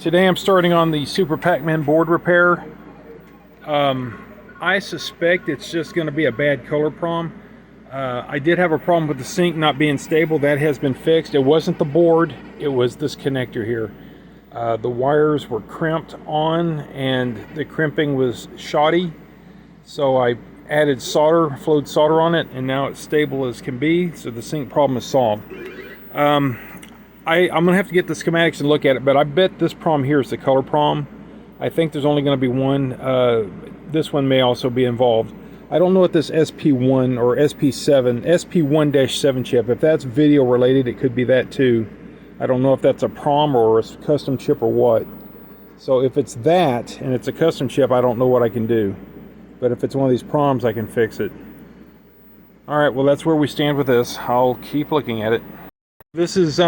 Today I'm starting on the Super PacMan board repair. I suspect it's just going to be a bad color PROM. I did have a problem with the sink not being stable. That has been fixed. It wasn't the board, it was this connector here. The wires were crimped on and the crimping was shoddy. So I added solder, flowed solder on it, and now it's stable as can be. So the sink problem is solved. I'm going to have to get the schematics and look at it, but I bet this PROM here is the color PROM. I think there's only going to be one. This one may also be involved. I don't know what this SP1 or SP7, SP1-7 chip, if that's video related, it could be that too. I don't know if that's a PROM or a custom chip or what. So if it's that, and it's a custom chip, I don't know what I can do. But if it's one of these PROMs, I can fix it. Alright, well that's where we stand with this. I'll keep looking at it. This is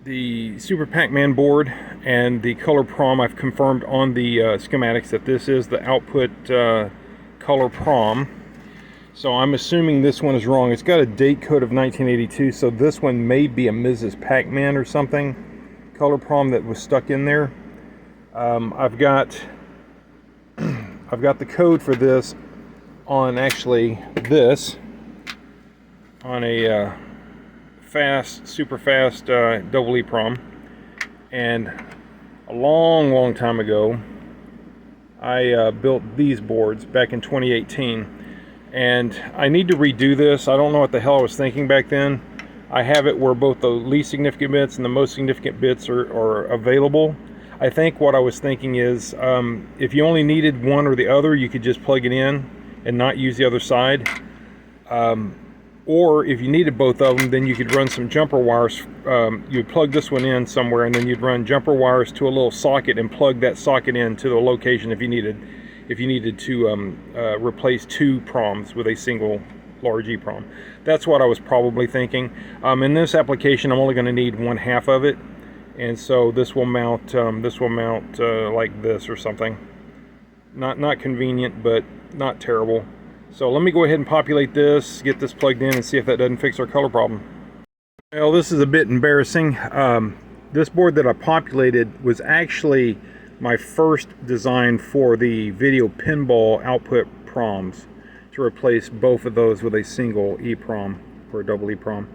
the Super PacMan board and the color PROM. I've confirmed on the schematics that this is the output color PROM. So I'm assuming this one is wrong. It's got a date code of 1982, so this one may be a Mrs. PacMan or something color PROM that was stuck in there. I've got the code for this on actually this on a super fast double EPROM, and a long time ago I built these boards back in 2018, and I need to redo this. I don't know what the hell I was thinking back then. I have it where both the least significant bits and the most significant bits are available. I think what I was thinking is if you only needed one or the other, you could just plug it in and not use the other side. Or if you needed both of them, then you could run some jumper wires. You'd plug this one in somewhere, and then you'd run jumper wires to a little socket and plug that socket into the location if you needed to replace two PROMs with a single large EPROM. That's what I was probably thinking. In this application, I'm only going to need 1/2 of it, and so this will mount like this or something. Not convenient, but not terrible. So let me go ahead and populate this, get this plugged in, and see if that doesn't fix our color problem. Well, this is a bit embarrassing. This board that I populated was actually my first design for the video pinball output PROMs, to replace both of those with a single EPROM or a double EPROM.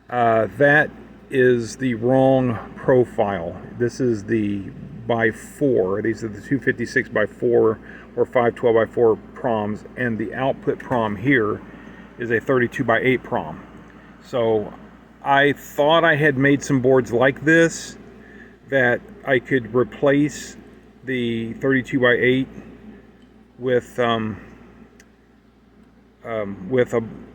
That is the wrong profile. This is the by 4. These are the 256 by 4 or 512 by 4 PROMs, and the output PROM here is a 32 by 8 PROM. So I thought I had made some boards like this that I could replace the 32 by 8 with a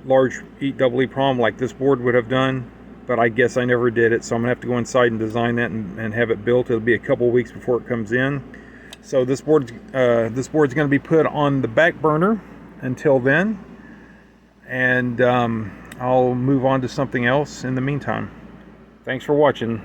large double EPROM like this board would have done. But I guess I never did it, so I'm gonna have to go inside and design that and have it built. It'll be a couple weeks before it comes in. So this board's gonna be put on the back burner until then, and I'll move on to something else in the meantime. Thanks for watching.